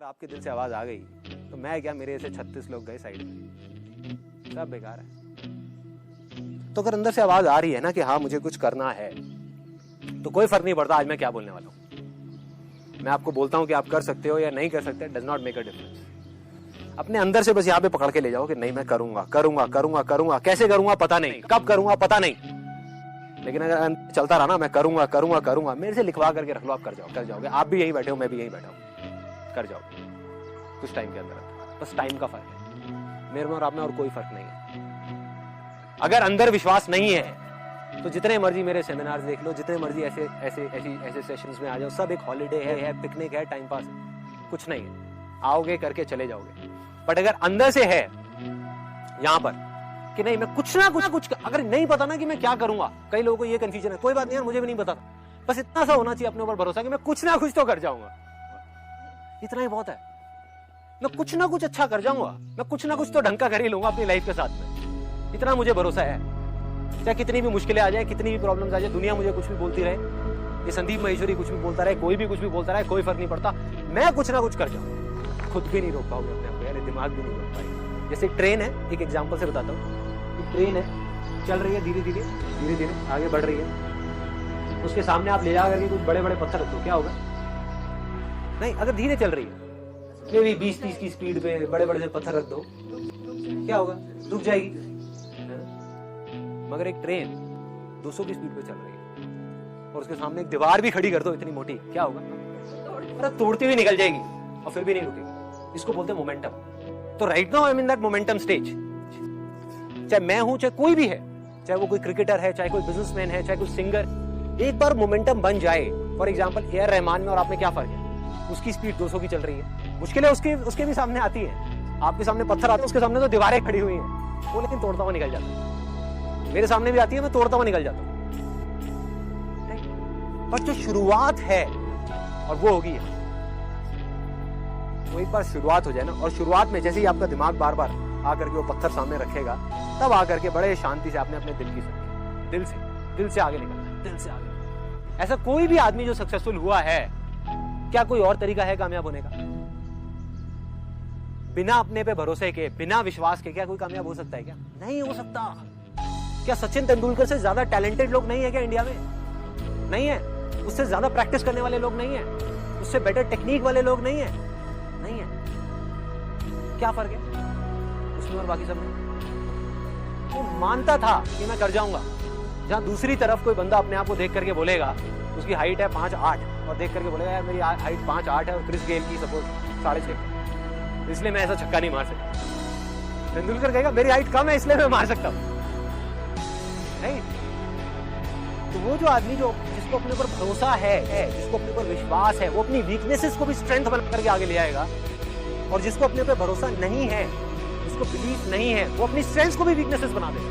अगर आपके दिल से आवाज आ गई तो मैं क्या, मेरे ऐसे 36 लोग गए साइड में, सब बेकार है। तो अगर अंदर से आवाज आ रही है ना कि हाँ मुझे कुछ करना है, तो कोई फर्क नहीं पड़ता आज मैं क्या बोलने वाला हूं। मैं आपको बोलता हूं कि आप कर सकते हो या नहीं कर सकते, does not make a difference. अपने अंदर से बस यहाँ पे पकड़ के ले जाओ कि नहीं मैं करूंगा करूंगा करूंगा करूंगा, कैसे करूंगा पता नहीं, कब करूंगा पता नहीं, लेकिन अगर चलता रहा ना मैं करूंगा करूंगा करूंगा, मेरे से लिखवा करके रख लो, आप कर जाओगे। आप भी यहीं बैठे हो, मैं भी यहीं बैठा हूं, कर जाओगे कुछ टाइम के अंदर। बस टाइम का फर्क है, मेरे में और आप में और कोई फर्क नहीं है। अगर अंदर विश्वास नहीं है तो जितने मर्जी मेरे सेमिनार देख लो, जितने मर्जी ऐसे सेशंस में आ जाओ, सब एक हॉलीडे है, पिकनिक है, टाइम पास है, कुछ नहीं है। आओगे करके चले जाओगे। बट अगर अंदर से है यहां पर कि नहीं मैं कुछ ना कुछ अगर नहीं पता ना कि मैं क्या करूंगा, कई लोगों को ये कंफ्यूजन है, कोई बात नहीं यार मुझे भी नहीं पता, बस इतना सा होना चाहिए अपने ऊपर भरोसा कि मैं कुछ ना कुछ तो कर जाऊंगा, इतना ही बहुत है। मैं कुछ ना कुछ अच्छा कर जाऊंगा, मैं कुछ ना कुछ तो ढंग का कर ही लूंगा अपनी लाइफ के साथ में, इतना मुझे भरोसा है। चाहे कितनी भी मुश्किलें आ जाए, कितनी भी प्रॉब्लम्स आ जाए, दुनिया मुझे कुछ भी बोलती रहे, ये संदीप महेश्वरी कुछ भी बोलता रहे, कोई भी कुछ भी बोलता रहे, कोई फर्क नहीं पड़ता, मैं कुछ ना कुछ कर जाऊंगा। खुद भी नहीं रोक पाओगे अपने आप को यार, दिमाग भी नहीं रोक पाएगा। जैसे ट्रेन है, एक एग्जांपल से बताता हूँ, ट्रेन है चल रही है, धीरे धीरे आगे बढ़ रही है, उसके सामने आप ले जा करके कुछ बड़े बड़े पत्थर रख दो, क्या होगा? नहीं, अगर धीरे चल रही है, मे भी 20-30 की स्पीड पे बड़े बड़े से पत्थर रख दो, क्या होगा? रुक जाएगी। मगर एक ट्रेन 200 की स्पीड पे चल रही है और उसके सामने एक दीवार भी खड़ी कर दो इतनी मोटी, क्या होगा? अरे तोड़ती हुई निकल जाएगी और फिर भी नहीं रुकेगी। इसको बोलते हैं मोमेंटम। तो right now I am in that momentum stage. चाहे मैं हूं, चाहे कोई भी है, चाहे वो कोई क्रिकेटर है, चाहे कोई बिजनेसमैन है, चाहे कोई सिंगर, एक बार मोमेंटम बन जाए, फॉर एग्जांपल ए.आर. रहमान में और आप में क्या फर्क है? उसकी स्पीड 200 की चल रही है, मुश्किलें उसके भी सामने आती है, आपके सामने पत्थर आते हैं, उसके सामने तो दीवारें खड़ी हुई हैं, वो लेकिन तोड़ता हुआ निकल जाता है। मेरे सामने भी आती है, मैं तोड़ता हुआ निकल जाता हूं। पर जो शुरुआत है और वो होगी, वो एक बार शुरुआत हो जाए ना, और शुरुआत में जैसे ही आपका दिमाग बार बार आकर के वो पत्थर सामने रखेगा, तब आकर के बड़े शांति से आपने अपने दिल की सुनी, दिल से आगे निकलना, दिल से आगे। ऐसा कोई भी आदमी जो सक्सेसफुल हुआ है, क्या कोई और तरीका है कामयाब होने का? बिना अपने पे भरोसे के, बिना विश्वास के क्या कोई कामयाब हो सकता है? क्या नहीं हो सकता। क्या सचिन तेंदुलकर से ज्यादा टैलेंटेड लोग नहीं है क्या इंडिया में? नहीं है। उससे ज्यादा प्रैक्टिस करने वाले लोग नहीं है, उससे बेटर टेक्निक वाले लोग नहीं है, नहीं है। क्या फर्क है उसमें और बाकी सब में? वो मानता था कि मैं कर जाऊंगा, जहां दूसरी तरफ कोई बंदा अपने आप को देख करके बोलेगा, उसकी हाइट है 5'8" और देख करके बोलेगा यार मेरी हाइट 5'8" है और क्रिस गेल की सपोज 6.5, इसलिए मैं ऐसा छक्का नहीं मार सकता। तेंदुलकर कहेगा मेरी हाइट कम है इसलिए मैं मार सकता हूं। नहीं, तो वो जो आदमी जिसको अपने ऊपर भरोसा है, जिसको अपने ऊपर विश्वास है, वो अपनी वीकनेसेस को भी स्ट्रेंथ बना करके आगे ले आएगा, और जिसको अपने ऊपर भरोसा नहीं है, जिसको बिलीफ नहीं है, वो अपनी स्ट्रेंथ को भी वीकनेसेस बना देगा।